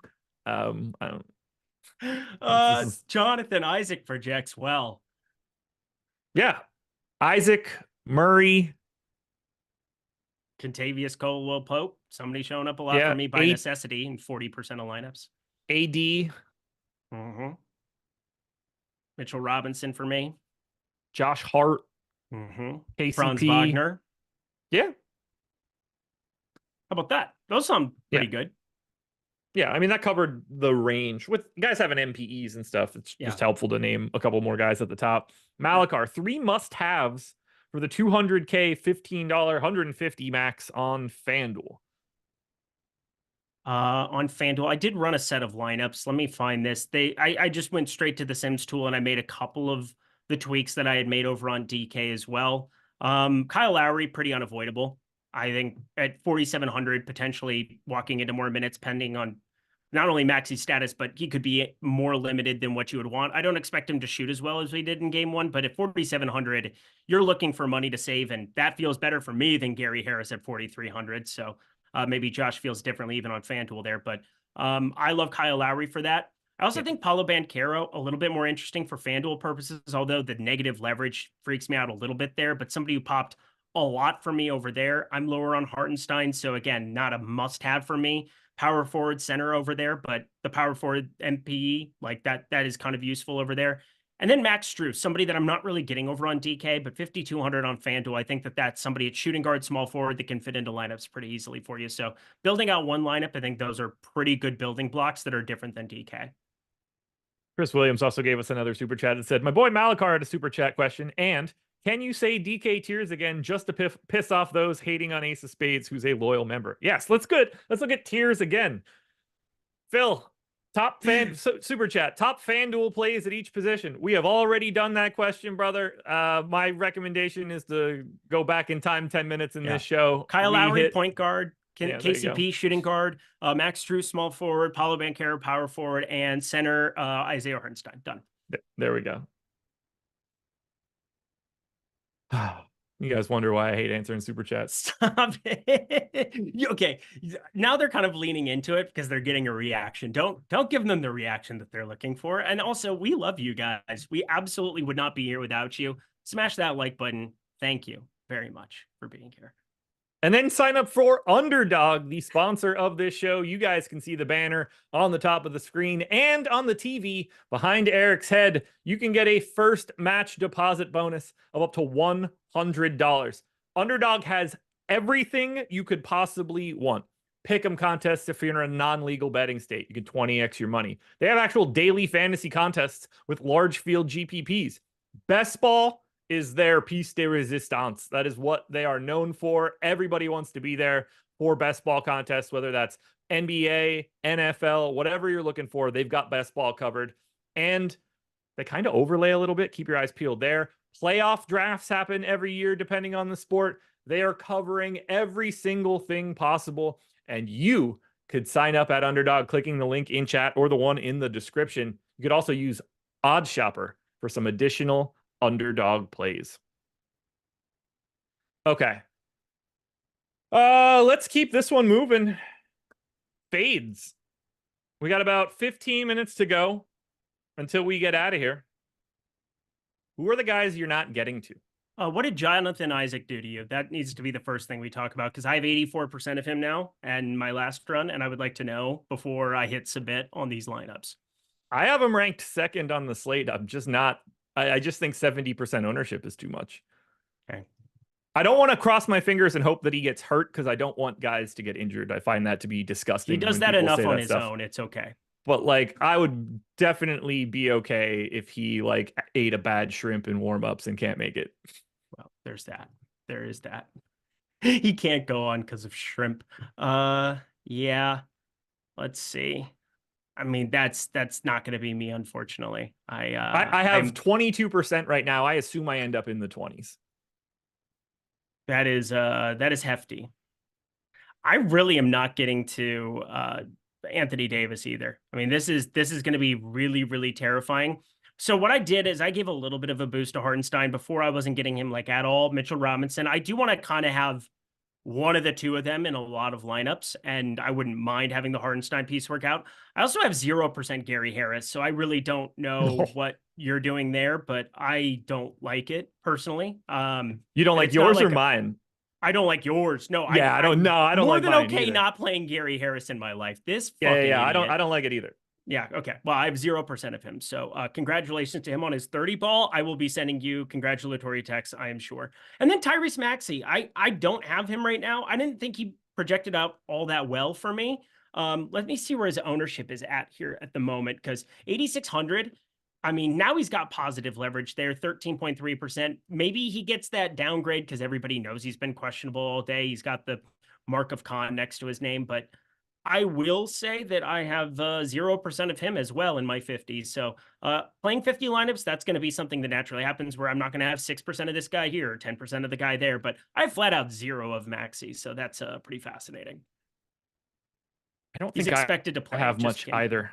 I don't. Jonathan Isaac projects well. Yeah, Isaac, Murray, Contavious Caldwell Pope. Somebody showing up a lot for me by necessity in 40% of lineups. AD. Mm-hmm. Mitchell Robinson for me. Josh Hart. Mm-hmm. KCP. Franz Wagner. Yeah. How about that? Those sound pretty good. Yeah, I mean, that covered the range. With guys having MPEs and stuff, it's just helpful to name a couple more guys at the top. Malakar, 3 must-haves for the $200K, $15, 150 max on FanDuel. On FanDuel, I did run a set of lineups. Let me find this. I just went straight to the Sims tool and I made a couple of the tweaks that I had made over on DK as well. Kyle Lowry, pretty unavoidable. I think at 4,700, potentially walking into more minutes, pending on not only Maxi's status, but he could be more limited than what you would want. I don't expect him to shoot as well as we did in game 1, but at 4,700, you're looking for money to save, and that feels better for me than Gary Harris at 4,300. So maybe Josh feels differently even on FanDuel there, but I love Kyle Lowry for that. I also think Paolo Banchero, a little bit more interesting for FanDuel purposes, although the negative leverage freaks me out a little bit there, but somebody who popped a lot for me over there. I'm lower on Hartenstein, so again, not a must-have for me. Power forward center over there, but the power forward MPE, like that is kind of useful over there. And then Max Strus, somebody that I'm not really getting over on DK, but 5,200 on FanDuel. I think that's somebody at shooting guard, small forward that can fit into lineups pretty easily for you. So building out one lineup, I think those are pretty good building blocks that are different than DK. Chris Williams also gave us another super chat that said, my boy Malakar had a super chat question, and can you say DK Tiers again just to piss off those hating on Ace of Spades who's a loyal member? Yes, let's look at Tiers again. Phil, super chat, top FanDuel plays at each position. We have already done that question, brother. My recommendation is to go back in time 10 minutes in this show. Kyle Lowry, point guard. KCP, shooting guard. Max Strus, small forward. Paolo Banchero, power forward. And center, Isaiah Hartenstein. Done. There we go. You guys wonder why I hate answering super chats. Stop it. Okay, now they're kind of leaning into it because they're getting a reaction. Don't give them the reaction that they're looking for. And also, we love you guys. We absolutely would not be here without you. Smash that like button. Thank you very much for being here. And then sign up for Underdog, the sponsor of this show. You guys can see the banner on the top of the screen and on the TV behind Eric's head. You can get a first match deposit bonus of up to $100. Underdog has everything you could possibly want. pick'em contests if you're in a non-legal betting state. You can 20x your money. They have actual daily fantasy contests with large field GPPs. Best ball is their piece de resistance. That is what they are known for. Everybody wants to be there for best ball contests, whether that's NBA, NFL, whatever you're looking for. They've got best ball covered. And they kind of overlay a little bit. Keep your eyes peeled there. Playoff drafts happen every year, depending on the sport. They are covering every single thing possible. And you could sign up at Underdog, clicking the link in chat or the one in the description. You could also use Odds Shopper for some additional Underdog plays. Okay. Let's keep this one moving. Fades. We got about 15 minutes to go until we get out of here. Who are the guys you're not getting to? What did Jonathan Isaac do to you? That needs to be the first thing we talk about, because I have 84% of him now and my last run, and I would like to know before I hit submit on these lineups. I have him ranked second on the slate. I'm just not. I just think 70% ownership is too much. Okay. I don't want to cross my fingers and hope that he gets hurt, because I don't want guys to get injured. I find that to be disgusting. He does that enough on his own. It's okay. But like, I would definitely be okay if he like ate a bad shrimp in warmups and can't make it. Well, there's that. There is that. He can't go on because of shrimp. Yeah. Let's see. I mean, that's not going to be me, unfortunately. I have 22% right now. I assume I end up in the 20s. That is hefty. I really am not getting to Anthony Davis either. I mean, this is going to be really, really terrifying. So what I did is I gave a little bit of a boost to Hartenstein before. I wasn't getting him like at all. Mitchell Robinson. I do want to kind of have one of the two of them in a lot of lineups, and I wouldn't mind having the Hartenstein piece work out. I also have 0% Gary Harris, so I really don't know what you're doing there, but I don't like it personally. You don't like yours or mine? I don't like yours. No, yeah, I don't know. I don't like more than okay either. Not playing Gary Harris in my life. This yeah. Idiot. I don't like it either. Yeah, okay. Well, I have 0% of him. So congratulations to him on his 30 ball. I will be sending you congratulatory texts, I am sure. And then Tyrese Maxey. I don't have him right now. I didn't think he projected out all that well for me. Let me see where his ownership is at here at the moment, because 8,600. I mean, now he's got positive leverage there, 13.3%. Maybe he gets that downgrade because everybody knows he's been questionable all day. He's got the mark of con next to his name, but I will say that I have 0% of him as well in my 50s. So playing 50 lineups, that's going to be something that naturally happens, where I'm not going to have 6% of this guy here or 10% of the guy there, but I have flat out 0 of Maxey. So that's pretty fascinating. I don't He's think expected to play. have much either.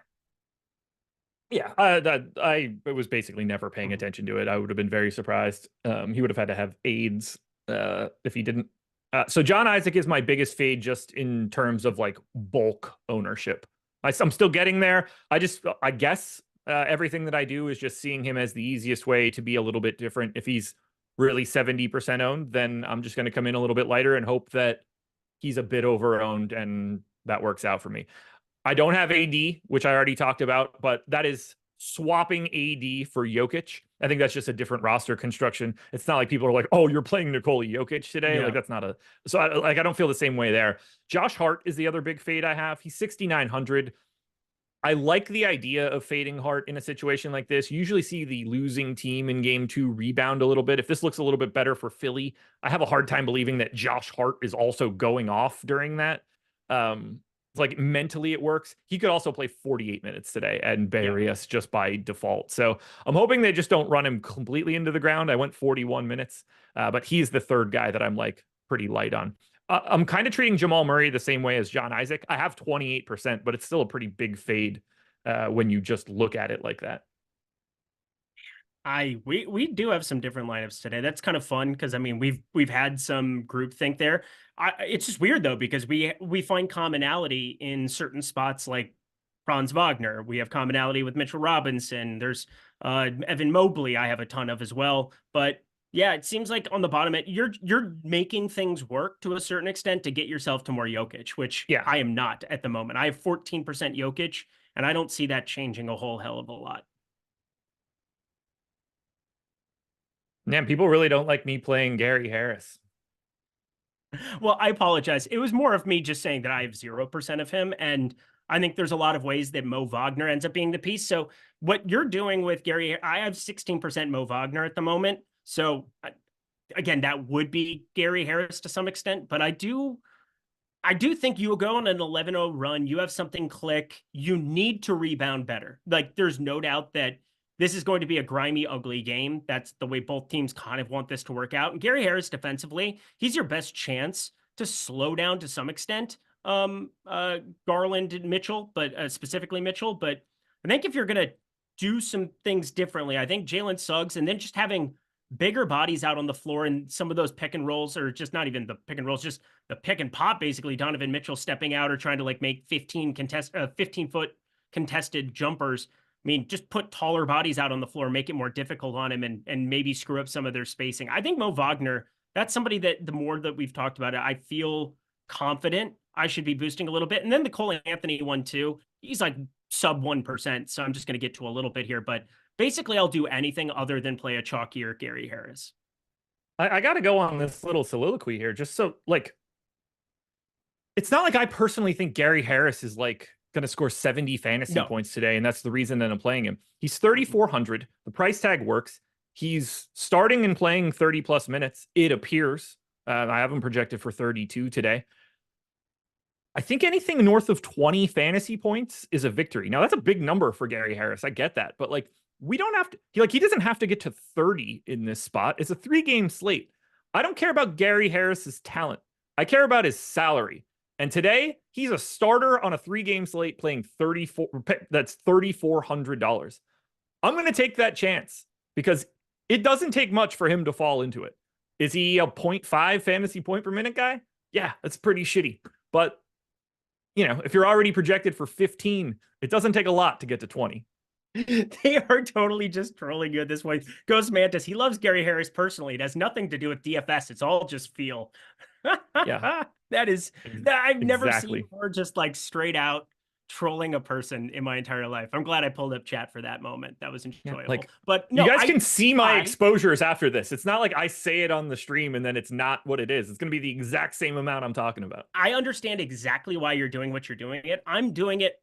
Yeah, I was basically never paying attention to it. I would have been very surprised. He would have had to have AIDS if he didn't. So John Isaac is my biggest fade just in terms of like bulk ownership. I'm still getting there. I guess everything that I do is just seeing him as the easiest way to be a little bit different. If he's really 70% owned, then I'm just going to come in a little bit lighter and hope that he's a bit over owned and that works out for me. I don't have AD, which I already talked about, but that is swapping AD for Jokic. I think that's just a different roster construction. It's not like people are like, oh, you're playing Nikola Jokic today. Yeah. Like, that's not a... So, I don't feel the same way there. Josh Hart is the other big fade I have. He's 6,900. I like the idea of fading Hart in a situation like this. You usually see the losing team in game 2 rebound a little bit. If this looks a little bit better for Philly, I have a hard time believing that Josh Hart is also going off during that. Like mentally it works. He could also play 48 minutes today and bury us just by default. So I'm hoping they just don't run him completely into the ground. I went 41 minutes, but he's the third guy that I'm like pretty light on. I'm kind of treating Jamal Murray the same way as John Isaac. I have 28%, but it's still a pretty big fade when you just look at it like that. We do have some different lineups today. That's kind of fun because I mean we've had some groupthink there. It's just weird though, because we find commonality in certain spots like Franz Wagner. We have commonality with Mitchell Robinson. There's Evan Mobley I have a ton of as well. But yeah, it seems like on the bottom end, you're making things work to a certain extent to get yourself to more Jokic, which I am not at the moment. I have 14% Jokic, and I don't see that changing a whole hell of a lot. Man, people really don't like me playing Gary Harris. Well, I apologize. It was more of me just saying that I have 0% of him. And I think there's a lot of ways that Mo Wagner ends up being the piece. So what you're doing with Gary, I have 16% Mo Wagner at the moment. So again, that would be Gary Harris to some extent, but I do think you will go on an 11-0 run. You have something click. You need to rebound better. Like, there's no doubt that this is going to be a grimy, ugly game. That's the way both teams kind of want this to work out. And Gary Harris defensively, he's your best chance to slow down to some extent Garland and Mitchell, but specifically Mitchell. But I think if you're going to do some things differently, I think Jalen Suggs and then just having bigger bodies out on the floor and some of those pick and rolls, or just not even the pick and rolls, just the pick and pop, basically Donovan Mitchell stepping out or trying to like make 15-foot contested jumpers. I mean, just put taller bodies out on the floor, make it more difficult on him, and maybe screw up some of their spacing. I think Mo Wagner, that's somebody that the more that we've talked about it, I feel confident I should be boosting a little bit. And then the Cole Anthony one too, he's like sub 1%. So I'm just going to get to a little bit here, but basically I'll do anything other than play a chalkier Gary Harris. I got to go on this little soliloquy here, just so like, it's not like I personally think Gary Harris is like going to score 70 fantasy points today, and that's the reason that I'm playing him. He's 3,400. The price tag works. He's starting and playing 30 plus minutes, it appears. I have him projected for 32 today. I think anything north of 20 fantasy points is a victory. Now, that's a big number for Gary Harris. I get that. But like, we don't have to, he doesn't have to get to 30 in this spot. It's a 3-game slate. I don't care about Gary Harris's talent. I care about his salary. And today, he's a starter on a 3-game slate playing that's $3,400. I'm going to take that chance because it doesn't take much for him to fall into it. Is he a 0.5 fantasy point per minute guy? Yeah, that's pretty shitty. But, you know, if you're already projected for 15, it doesn't take a lot to get to 20. They are totally just trolling you at this point. Ghost Mantis, he loves Gary Harris personally. It has nothing to do with DFS. It's all just feel. Yeah. I've never seen more just like straight out trolling a person in my entire life. I'm glad I pulled up chat for that moment. That was enjoyable. Yeah, like, but no, you guys can see my exposures after this. It's not like I say it on the stream and then it's not what it is. It's going to be the exact same amount I'm talking about. I understand exactly why you're doing what you're doing it. I'm doing it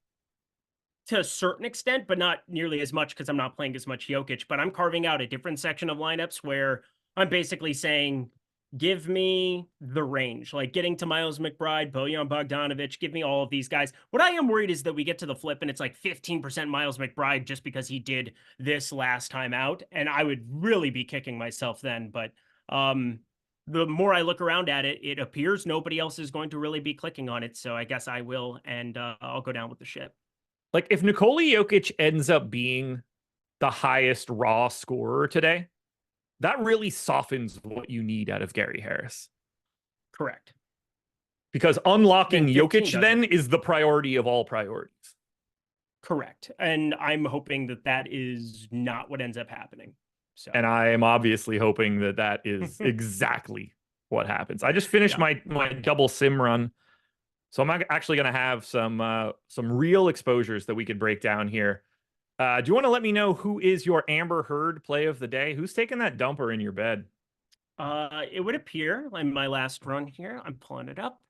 to a certain extent, but not nearly as much because I'm not playing as much Jokic, but I'm carving out a different section of lineups where I'm basically saying, give me the range, like getting to Miles McBride, Bojan Bogdanovic, give me all of these guys. What I am worried is that we get to the flip and it's like 15% Miles McBride just because he did this last time out. And I would really be kicking myself then. But the more I look around at it, it appears nobody else is going to really be clicking on it. So I guess I will, and I'll go down with the ship. Like, if Nikola Jokic ends up being the highest raw scorer today, that really softens what you need out of Gary Harris. Correct. Because unlocking Jokic then is the priority of all priorities. Correct. And I'm hoping that that is not what ends up happening. So. And I am obviously hoping that that is exactly what happens. I just finished my double sim run. So I'm actually going to have some real exposures that we could break down here. Do you want to let me know who is your Amber Heard play of the day? Who's taking that dumper in your bed? It would appear in my last run here. I'm pulling it up.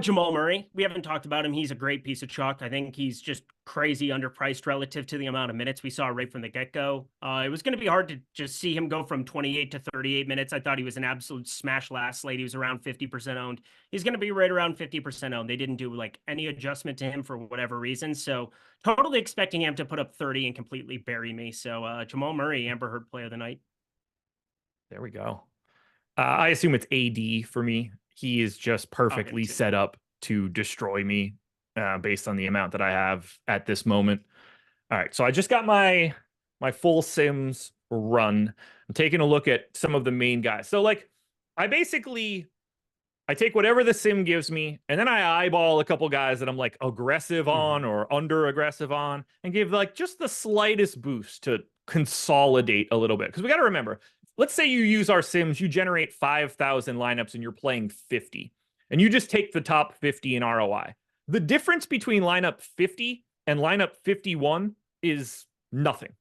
Jamal Murray. We haven't talked about him. He's a great piece of chalk. I think he's just crazy underpriced relative to the amount of minutes we saw right from the get-go. It was going to be hard to just see him go from 28 to 38 minutes. I thought he was an absolute smash last slate. He was around 50% owned. He's going to be right around 50% owned. They didn't do like any adjustment to him for whatever reason. So totally expecting him to put up 30 and completely bury me. So Jamal Murray, Amber Heard play of the night. There we go. I assume it's AD for me. He is just perfectly set up to destroy me based on the amount that I have at this moment. All right, so I just got my full Sims run. I'm taking a look at some of the main guys. So like, I take whatever the sim gives me, and then I eyeball a couple guys that I'm like aggressive on or under aggressive on, and give like just the slightest boost to consolidate a little bit. Because we got to remember, let's say you use our sims, you generate 5,000 lineups and you're playing 50, and you just take the top 50 in ROI. The difference between lineup 50 and lineup 51 is nothing.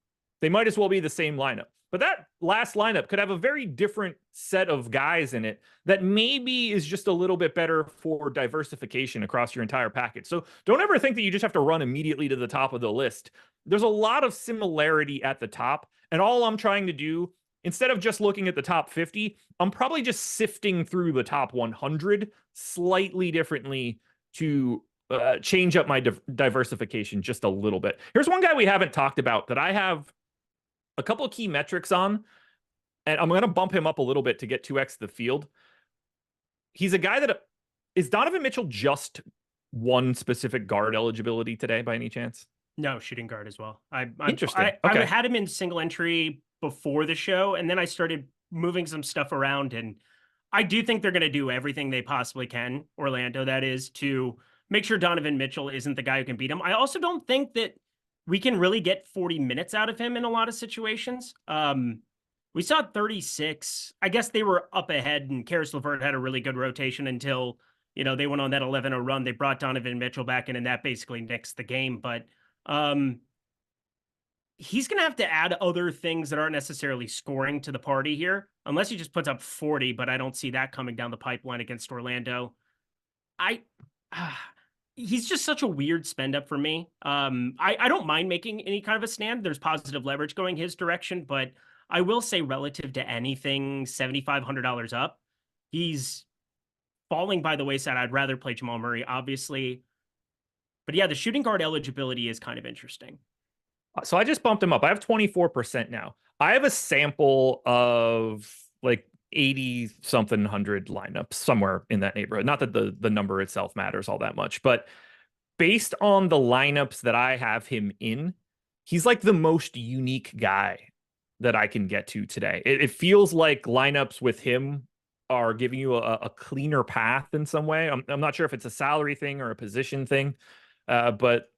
they might as well be the same lineup. But that last lineup could have a very different set of guys in it that maybe is just a little bit better for diversification across your entire package. So don't ever think that you just have to run immediately to the top of the list. There's a lot of similarity at the top. And all I'm trying to do, instead of just looking at the top 50, I'm probably just sifting through the top 100 slightly differently to change up my diversification just a little bit. Here's one guy we haven't talked about that I have a couple of key metrics on, and I'm going to bump him up a little bit to get 2x the field. He's a guy that is Donovan Mitchell just one specific guard eligibility today by any chance? No, shooting guard as well. Interesting. I had him in single entry before the show, and then I started moving some stuff around, and I do think they're going to do everything they possibly can, Orlando, that is, to make sure Donovan Mitchell isn't the guy who can beat him. I also don't think that we can really get 40 minutes out of him in a lot of situations. We saw 36. I guess they were up ahead, and Karis LeVert had a really good rotation until, they went on that 11-0 run. They brought Donovan Mitchell back in, and that basically nixed the game. But he's going to have to add other things that aren't necessarily scoring to the party here, unless he just puts up 40, but I don't see that coming down the pipeline against Orlando. He's just such a weird spend up for me. I don't mind making any kind of a stand. There's positive leverage going his direction, but I will say relative to anything $7,500 up, he's falling by the wayside. I'd rather play Jamal Murray, obviously. But yeah, the shooting guard eligibility is kind of interesting. So I just bumped him up. I have 24% now. I have a sample of like 80 something hundred lineups somewhere in that neighborhood. Not that the number itself matters all that much, but based on the lineups that I have him in, he's like the most unique guy that I can get to today. It feels like lineups with him are giving you a cleaner path in some way. I'm not sure if it's a salary thing or a position thing, but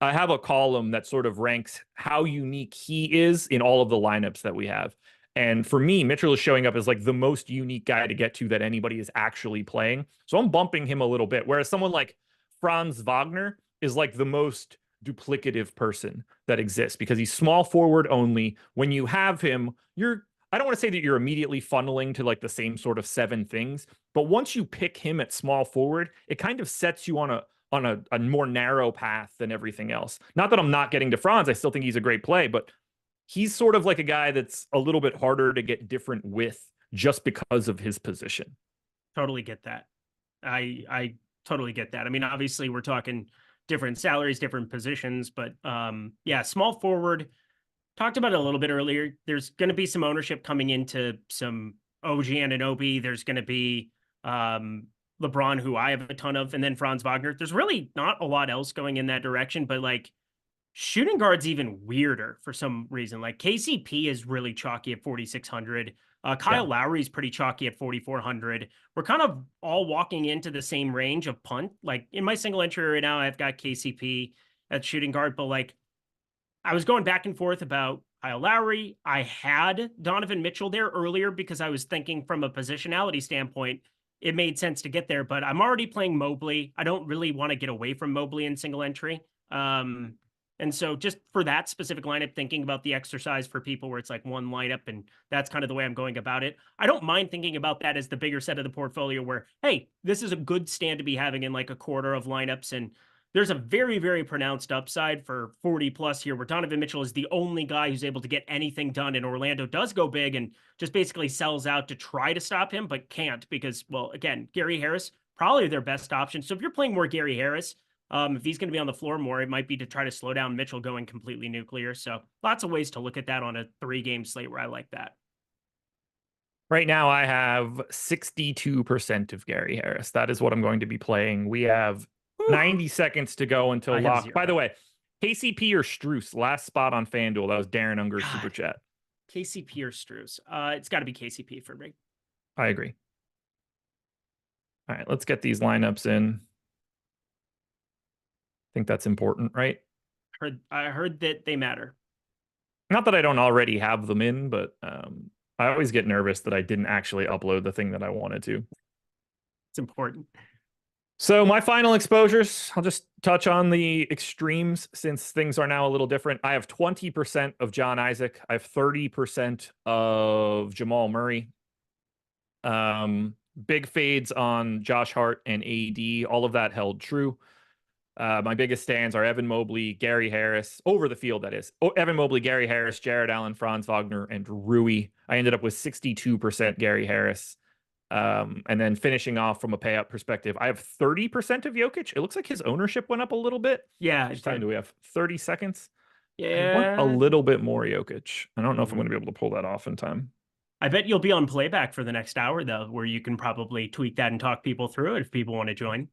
I have a column that sort of ranks how unique he is in all of the lineups that we have. And for me, Mitchell is showing up as like the most unique guy to get to that anybody is actually playing. So I'm bumping him a little bit. Whereas someone like Franz Wagner is like the most duplicative person that exists because he's small forward only. When you have him, I don't want to say that you're immediately funneling to like the same sort of 7 things, but once you pick him at small forward, it kind of sets you on a more narrow path than everything else. Not that I'm not getting to Franz. I still think he's a great play, but he's sort of like a guy that's a little bit harder to get different with just because of his position. Totally get that. I totally get that. I mean, obviously we're talking different salaries, different positions, but yeah, small forward, talked about it a little bit earlier. There's going to be some ownership coming into some OG Anunoby. There's going to be LeBron, who I have a ton of, and then Franz Wagner. There's really not a lot else going in that direction, but like shooting guard's even weirder for some reason. Like KCP is really chalky at 4,600. Kyle Lowry's pretty chalky at 4,400. We're kind of all walking into the same range of punt. Like in my single entry right now, I've got KCP at shooting guard, but like I was going back and forth about Kyle Lowry. I had Donovan Mitchell there earlier because I was thinking from a positionality standpoint, it made sense to get there, but I'm already playing Mobley. I don't really want to get away from Mobley in single entry. And so just for that specific lineup, thinking about the exercise for people where it's like one lineup and that's kind of the way I'm going about it. I don't mind thinking about that as the bigger set of the portfolio where, hey, this is a good stand to be having in like a quarter of lineups. And there's a very, very pronounced upside for 40 plus here where Donovan Mitchell is the only guy who's able to get anything done. And Orlando does go big and just basically sells out to try to stop him, but can't because, well, again, Gary Harris, probably their best option. So if you're playing more Gary Harris, if he's going to be on the floor more, it might be to try to slow down Mitchell going completely nuclear. So lots of ways to look at that on a 3-game slate where I like that. Right now, I have 62% of Gary Harris. That is what I'm going to be playing. We have 90 seconds to go until lock. By the way, KCP or Strus, last spot on FanDuel. That was Darren Unger's super chat. KCP or Strus. It's got to be KCP for me. I agree. All right, let's get these lineups in. I think that's important, right? I heard that they matter. Not that I don't already have them in, but I always get nervous that I didn't actually upload the thing that I wanted to. It's important. So my final exposures, I'll just touch on the extremes since things are now a little different. I have 20% of John Isaac. I have 30% of Jamal Murray. Big fades on Josh Hart and AD. All of that held true. My biggest stands are Evan Mobley, Gary Harris, over the field, that is. Evan Mobley, Gary Harris, Jared Allen, Franz Wagner, and Rui. I ended up with 62% Gary Harris. And then finishing off from a payout perspective, I have 30% of Jokic. It looks like his ownership went up a little bit. Yeah. How much time do we have? 30 seconds? Yeah. I want a little bit more Jokic. I don't know if I'm going to be able to pull that off in time. I bet you'll be on playback for the next hour, though, where you can probably tweak that and talk people through it if people want to join.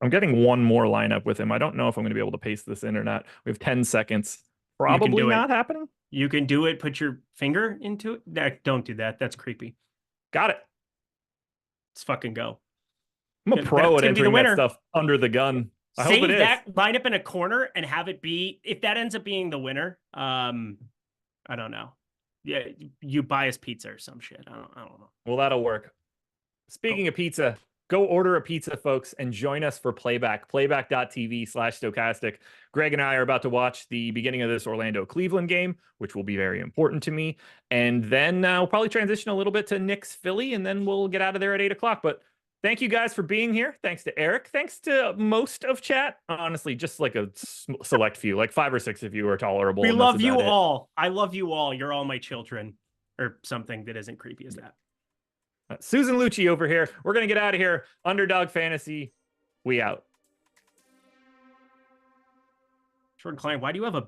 I'm getting one more lineup with him. I don't know if I'm going to be able to paste this in or not. We have 10 seconds. Probably not happening. You can do it. Put your finger into it. Don't do that. That's creepy. Got it. Let's fucking go. I'm a pro at entering that stuff under the gun. I hope it is. Save that lineup in a corner and have it be, if that ends up being the winner, I don't know. Yeah, you buy us pizza or some shit. I don't know. Well, that'll work. Speaking of pizza, go order a pizza, folks, and join us for Playback. Playback.tv/stochastic. Greg and I are about to watch the beginning of this Orlando-Cleveland game, which will be very important to me. And then we'll probably transition a little bit to Knicks-Philly, and then we'll get out of there at 8 o'clock. But thank you guys for being here. Thanks to Eric. Thanks to most of chat. Honestly, just like a select few, like 5 or 6 of you are tolerable. We love you all. I love you all. You're all my children, or something that isn't creepy as that. Susan Lucci over here. We're going to get out of here. Underdog Fantasy. We out. Jordan Klein, why do you have a